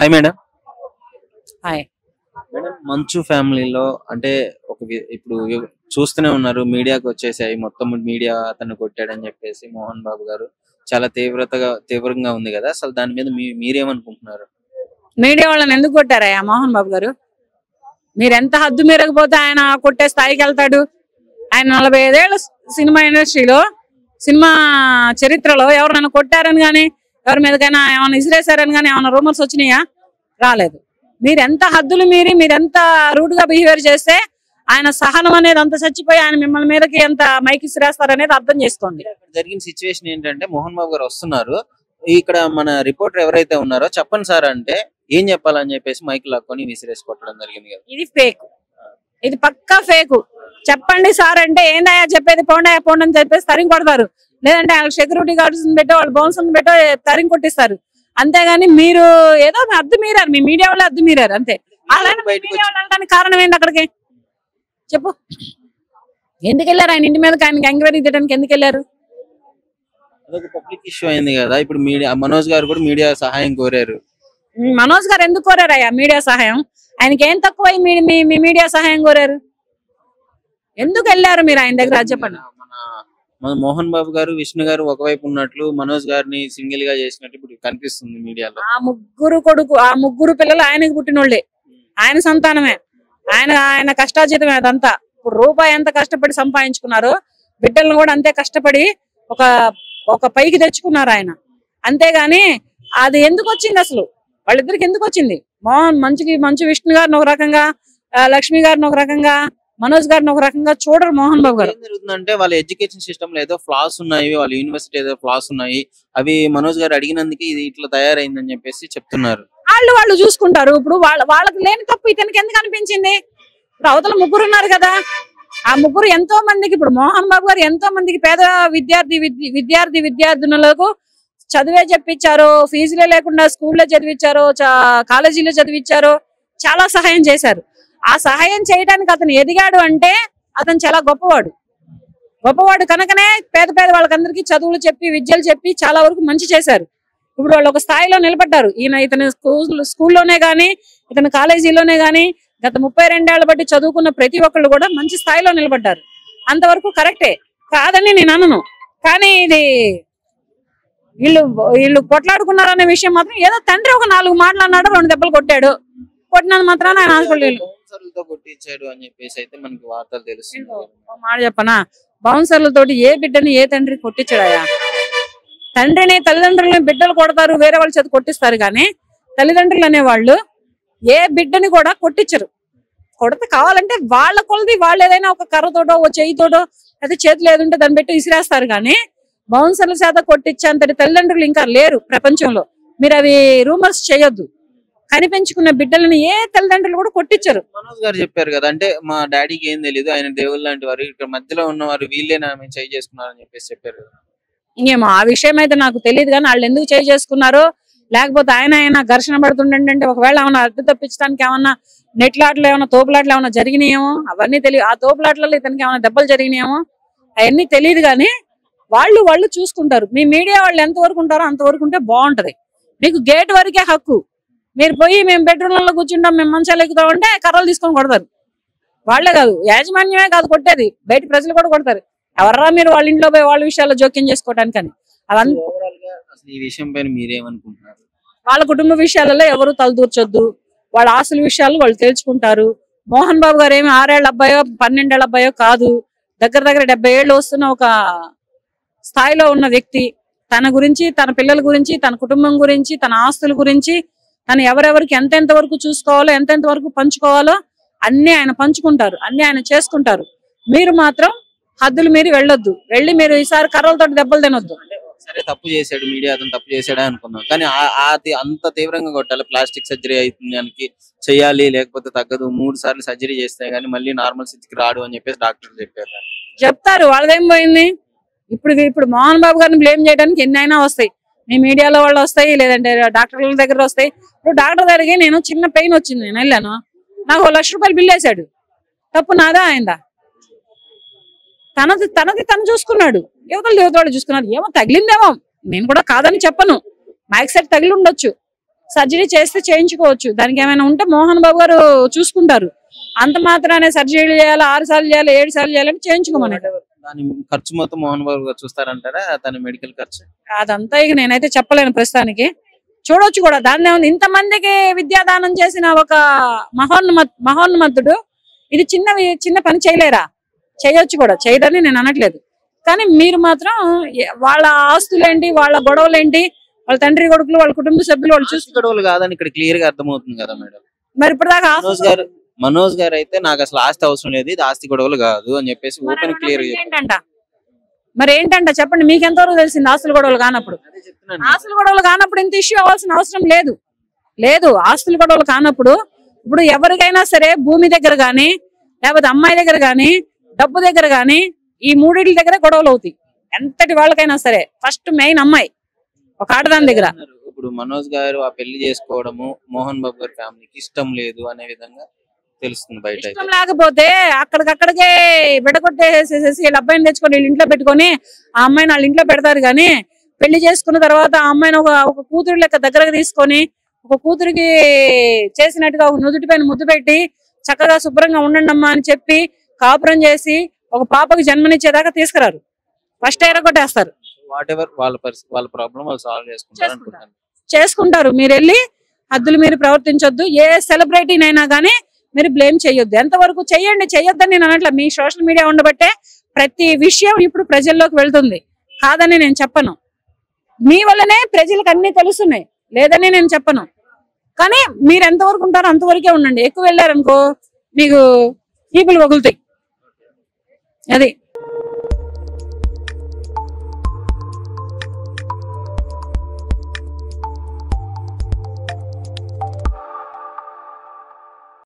Hi madam. Hi. Madam మంచు ఫ్యామిలీలో అంటే ఇప్పుడు చూస్తూనే ఉన్నారు, మీడియాకి వచ్చేసాయి మొత్తం. మీడియా అతను కొట్టాడని చెప్పేసి మోహన్ బాబు గారు చాలా తీవ్రంగా ఉంది కదా. అసలు దాని మీద మీరేమనుకుంటున్నారు? మీడియా వాళ్ళని ఎందుకు కొట్టారయ్యా మోహన్ బాబు గారు? మీరు ఎంత హద్దు మీరకపోతే ఆయన కొట్టే స్థాయికి వెళ్తాడు. ఆయన 45 ఏళ్ళ సినిమా ఇండస్ట్రీలో, సినిమా చరిత్రలో ఎవరైనా కొట్టారని కానీ, ఎవరి మీదకైనా ఏమైనా ఇసిరేశారని కానీ ఏమైనా రూమర్స్ వచ్చినాయా? రాలేదు. మీరు ఎంత హద్దులు మీరు ఎంత రూడ్ గా బిహేవియర్ చేస్తే ఆయన సహనం అనేది అంత చచ్చిపోయి ఆయన మిమ్మల్ని మీదకి ఎంత మైకి ఇసిరేస్తారనేది అర్థం చేసుకోండి. జరిగిన సిచ్యువేషన్ ఏంటంటే మోహన్ బాబు గారు వస్తున్నారు, ఇక్కడ మన రిపోర్టర్ ఎవరైతే ఉన్నారో చెప్పండి సార్ అంటే ఏం చెప్పాలని చెప్పేసి మైక్ లాక్కొని విసిరేసి కొట్టడం జరిగింది కదా. ఇది ఫేక్, ఇది పక్కా ఫేక్. చెప్పండి సార్ అంటే ఏందయ్యా చెప్పేది, పోండి అని చెప్పేసి తరిగి కొడతారు. లేదంటే వాళ్ళకి సెక్యూరిటీ గార్డ్స్ పెట్టో వాళ్ళ బౌన్సర్ని పెట్టో తరిగి కొట్టిస్తారు. అంతేగాని మీరు ఏదో అద్దు మీరారు, మీ మీడియా వాళ్ళు అద్దు మీరారు అంతే. వెళ్ళడానికి కారణం ఏంటి? అక్కడికి చెప్పు. ఎందుకు వెళ్ళారు? ఆయన ఇంటి మీద ఆయనకి ఎంక్వైరీ తీయడానికి ఎందుకు వెళ్ళారు? అదొక పబ్లిక్ ఇష్యూ అయింది కదా. ఇప్పుడు మనోజ్ గారు కూడా మీడియా సహాయం కోరారు. మనోజ్ గారు ఎందుకు కోరారు అయ్యా మీడియా సహాయం? ఆయనకి ఏం తక్కువ మీ మీడియా సహాయం కోరారు? ఎందుకు వెళ్ళారు మీరు ఆయన దగ్గర? చెప్పండి. మన మోహన్ బాబు గారు, విష్ణు గారు ఒకవైపు ఉన్నట్లు మనోజ్ గారిని సింగిల్ గా చేసినట్టు ఇప్పుడు కనిపిస్తుంది మీడియాలో. ఆ ముగ్గురు పిల్లలు ఆయనకు పుట్టినోళ్లే, ఆయన సంతానమే, ఆయన కష్టార్జితమే అదంతా. ఇప్పుడు రూపాయి ఎంత కష్టపడి సంపాదించుకున్నారో బిడ్డలను కూడా అంతే కష్టపడి ఒక పైకి తెచ్చుకున్నారు ఆయన. అంతేగాని అది ఎందుకు వచ్చింది అసలు? వాళ్ళిద్దరికి ఎందుకు వచ్చింది? మంచు విష్ణు గారిని ఒక రకంగా, లక్ష్మి గారిని ఒక రకంగా, మనోజ్ గారిని ఒక రకంగా చూడరు మోహన్ బాబు గారు. ఏం జరుగుతుందంటే వాళ్ళ ఎడ్యుకేషన్ సిస్టమ్ లో ఏదో ఫ్లాస్ ఉన్నాయి, వాళ్ళ యూనివర్సిటీ ఏదో ఫ్లాస్ ఉన్నాయి, అవి మనోజ్ గారు అడిగినందుకు ఇది ఇట్లా తయారైందని చెప్పేసి చెప్తున్నారు. వాళ్ళు చూసుకుంటారు. ఇప్పుడు వాళ్ళకి లేని తప్పు ఇతనికి ఎందుకు అనిపించింది? ఇప్పుడు అవతల ముగ్గురు ఉన్నారు కదా, ఆ ముగ్గురు ఎంతో మందికి, ఇప్పుడు మోహన్ బాబు గారు ఎంతో మందికి పేద విద్యార్థినులకు చదివే చెప్పించారు, ఫీజులే లేకుండా స్కూల్లో చదివించారు, కాలేజీలో చదివించారు, చాలా సహాయం చేశారు. ఆ సహాయం చేయడానికి అతను ఎదిగాడు అంటే అతను చాలా గొప్పవాడు కనుకనే పేద వాళ్ళకందరికీ చదువులు చెప్పి, విద్యలు చెప్పి చాలా వరకు మంచి చేశారు. ఇప్పుడు వాళ్ళు ఒక స్థాయిలో నిలబడ్డారు. ఇతని స్కూల్లోనే గాని, ఇతని కాలేజీలోనే గాని గత 32 ఏళ్ల బట్టి చదువుకున్న ప్రతి ఒక్కళ్ళు కూడా మంచి స్థాయిలో నిలబడ్డారు. అంతవరకు కరెక్టే, కాదని నేను అనను. కానీ ఇది వీళ్ళు కొట్లాడుకున్నారనే విషయం మాత్రం, ఏదో తండ్రి ఒక 4 మాటలు అన్నాడు, 2 దెబ్బలు కొట్టాడు, కొట్టినంత మాత్రాన ఆయన హాస్పిటల్ కొట్టించాడు అని చెప్పేసి అయితే మనకి వార్తలు తెలుస్తుంది. మాట చెప్పనా, బౌన్సర్లతోటి ఏ బిడ్డని ఏ తండ్రి కొట్టించాడయా? తండ్రిని, తల్లిదండ్రులని బిడ్డలు కొడతారు, వేరే వాళ్ళ చేత కొట్టిస్తారు. కానీ తల్లిదండ్రులు అనేవాళ్ళు ఏ బిడ్డని కూడా కొట్టించరు. కొడితే కావాలంటే వాళ్ళ కొలది వాళ్ళు ఏదైనా ఒక కర్రతోటో, ఓ చెయ్యితోటో, అయితే చేతులు ఏదుంటే దాన్ని పెట్టి విసిరేస్తారు. కానీ బౌన్సర్ల చేత కొట్టించేంతటి తల్లిదండ్రులు ఇంకా లేరు ప్రపంచంలో. మీరు అవి రూమర్స్ చేయొద్దు. కనిపించుకున్న బిడ్డలని ఏ తల్లిదండ్రులు కూడా కొట్టించరు. మనోజ్ గారు చెప్పారు కదా, అంటే మా డాడీకి ఏం తెలియదు, ఆయన దేవుళ్ళు లాంటి వారు, ఇక్కడ మధ్యలో ఉన్నవారు వీళ్ళేనా మేము చేయి చేసుకున్నారని చెప్పేసి చెప్పారు కదా. ఇంకేమో ఆ విషయం అయితే నాకు తెలియదు. కానీ వాళ్ళు ఎందుకు చేయి చేసుకున్నారో, లేకపోతే ఆయన ఘర్షణ పడుతుండే ఒకవేళ ఏమన్నా అడ్డు తప్పించడానికి ఏమన్నా నెట్లాట్లు ఏమన్నా తోపులాట్లు ఏమన్నా జరిగినాయేమో, అవన్నీ తెలియదు. ఆ తోపులాట్లలో ఇతనికి ఏమైనా దెబ్బలు జరిగినాయేమో అవన్నీ తెలియదు. కానీ వాళ్ళు చూసుకుంటారు. మీ మీడియా వాళ్ళు ఎంతవరకు ఉంటారో అంతవరకు ఉంటే బాగుంటది. మీకు గేట్ వరకే హక్కు. మీరు పోయి మేము బెడ్రూమ్లలో కూర్చుంటాం, మేము మంచాలు ఎక్కుతాం అంటే కర్రలు తీసుకొని కొడతారు. వాళ్లే కాదు, యాజమాన్యమే కాదు కొట్టేది, బయట ప్రజలు కూడా కొడతారు. ఎవర్రా మీరు వాళ్ళ ఇంట్లో పోయి వాళ్ళ విషయాల్లో జోక్యం చేసుకోవటానికని. ఈ విషయం పైన మీరేమనుకుంటున్నారు? వాళ్ళ కుటుంబ విషయాలలో ఎవరు తలదూర్చొద్దు. వాళ్ళ ఆస్తుల విషయాలు వాళ్ళు తేల్చుకుంటారు. మోహన్ బాబు గారు ఏమి 6 ఏళ్ల అబ్బాయో 12 ఏళ్ల అబ్బాయో కాదు. దగ్గర 70 ఏళ్ళు వస్తున్న ఒక స్థాయిలో ఉన్న వ్యక్తి. తన గురించి, తన పిల్లల గురించి, తన కుటుంబం గురించి, తన ఆస్తుల గురించి, తను ఎవరెవరికి ఎంతెంత వరకు చూసుకోవాలో, ఎంతెంత వరకు పంచుకోవాలో అన్ని ఆయన పంచుకుంటారు, అన్ని ఆయన చేసుకుంటారు. మీరు మాత్రం హద్దులు మీరు వెళ్ళొద్దు. వెళ్ళి మీరు ఈసారి కర్రలతో దెబ్బలు తినొద్దు. సరే, తప్పు చేశాడు, మీడియా అతను తప్పు చేశాడే అనుకున్నాం. కానీ అంత తీవ్రంగా కొట్టాలి, ప్లాస్టిక్ సర్జరీ అవుతుంది దానికి చెయ్యాలి, లేకపోతే తగ్గదు, 3 సార్లు సర్జరీ చేస్తే గానీ మళ్ళీ నార్మల్ స్థితికి రాడు అని చెప్పేసి డాక్టర్లు చెప్తారు. వాళ్ళదేం పోయింది? ఇప్పుడు మోహన్ బాబు గారిని బ్లేమ్ చేయడానికి ఎన్ని అయినా వస్తాయి. మీ మీడియాలో వాళ్ళు వస్తాయి, లేదంటే డాక్టర్ల దగ్గర వస్తాయి. ఇప్పుడు డాక్టర్ దగ్గరికి నేను చిన్న పెయిన్ వచ్చింది, నేను వెళ్ళాను, నాకు 1 లక్ష రూపాయలు బిల్లు వేశాడు. తప్పు నాదా అయిందా? తనది తను చూసుకున్నాడు, యువతలు చూసుకున్నాడు. ఏమో తగిలిందేమో, నేను కూడా కాదని చెప్పను, మైక్ సెట్ తగిలి ఉండొచ్చు, సర్జరీ చేస్తే చేయించుకోవచ్చు. దానికి ఏమైనా ఉంటే మోహన్ బాబు గారు చూసుకుంటారు. అంత మాత్రానే సర్జరీలు చేయాలి, 6 సార్లు చేయాలి, 7 సార్లు చేయాలంటే చేయించుకోమన్నాడు. దాని ఖర్చు మొత్తం మోహన్ బాబు గారు చూస్తారంటారా, తన మెడికల్ ఖర్చు? అదంతా ఇక నేనైతే చెప్పలేను ప్రస్తుతానికి. చూడొచ్చు కూడా, దాన్ని ఏముంది. ఇంతమందికి విద్యాదానం చేసిన ఒక మహోన్నతుడు ఇది చిన్న పని చేయలేరా? చేయొచ్చు కూడా, చేయదని నేను అనట్లేదు. కానీ మీరు మాత్రం వాళ్ళ ఆస్తులేంటి, వాళ్ళ గొడవలేంటి, వాళ్ళ తండ్రి కొడుకులు, వాళ్ళ కుటుంబ సభ్యులు వాళ్ళు చూసి గొడవలు కాదని ఇక్కడ క్లియర్ గా అర్థమవుతుంది కదా మేడం. మరి ఇప్పుడు దాకా మనోజ్ గారు అయితే నాకు అసలు ఆస్తి అవసరం లేదు, ఇది ఆస్తి గొడవలు కాదు అని చెప్పేసి ఓపెన్ క్లియర్ ఏంటంట, మరి ఏంటంట చెప్పండి. మీకు ఎంతవరకు తెలిసింది? ఆస్తుల గొడవలు కానప్పుడు, ఆస్తుల గొడవలు కానప్పుడు ఇంత ఇష్యూ అవ్వాల్సిన అవసరం లేదు. ఆస్తుల గొడవలు కానప్పుడు ఇప్పుడు ఎవరికైనా సరే భూమి దగ్గర గానీ, లేకపోతే అమ్మాయి దగ్గర గానీ, డబ్బు దగ్గర గానీ, ఈ మూడింటి దగ్గర గొడవలు అవుతాయి. ఎంతటి వాళ్ళకైనా సరే ఫస్ట్ మెయిన్ అమ్మాయి, ఒక ఆడదాని దగ్గర. ఇప్పుడు మనోజ్ గారు ఆ పెళ్లి చేసుకోవడము మోహన్ బాబు గారి ఫ్యామిలీకి ఇష్టం లేదు అనే విధంగా తెలుస్తుంది బయట. ఇష్టం లేకపోతే అక్కడికక్కడికే విడగొట్టేసేసి వీళ్ళ అబ్బాయిని తెచ్చుకొని వీళ్ళ ఇంట్లో పెట్టుకొని ఆ అమ్మాయిని వాళ్ళ ఇంట్లో పెడతారు. కానీ పెళ్లి చేసుకున్న తర్వాత ఆ అమ్మాయిని ఒక కూతురు లెక్క దగ్గరకు తీసుకొని, ఒక కూతురికి చేసినట్టుగా ఒక నుదుటి పైన ముద్దు పెట్టి చక్కగా శుభ్రంగా ఉండండి అమ్మా అని చెప్పి కాపురం చేసి ఒక పాపకు జన్మనిచ్చేదాకా తీసుకురారు. ఫస్ట్ ఎరగొట్టేస్తారు. వాళ్ళ ప్రాబ్లం వాళ్ళు సాల్వ్ చేసుకుంటారు. మీరు వెళ్ళి హద్దులు మీరు ప్రవర్తించొద్దు. ఏ సెలబ్రిటీనైనా కానీ మీరు బ్లేమ్ చేయొద్దు. ఎంతవరకు చెయ్యొద్దని నేను అనట్లే. మీ సోషల్ మీడియా ఉండబట్టే ప్రతి విషయం ఇప్పుడు ప్రజల్లోకి వెళ్తుంది, కాదని నేను చెప్పను. మీ వల్లనే ప్రజలకు అన్ని తెలుస్తున్నాయి, లేదని నేను చెప్పను. కానీ మీరు ఎంతవరకు ఉంటారో అంతవరకే ఉండండి. ఎక్కువ వెళ్ళారనుకో మీకు ఈపులు వగులుతాయి. అది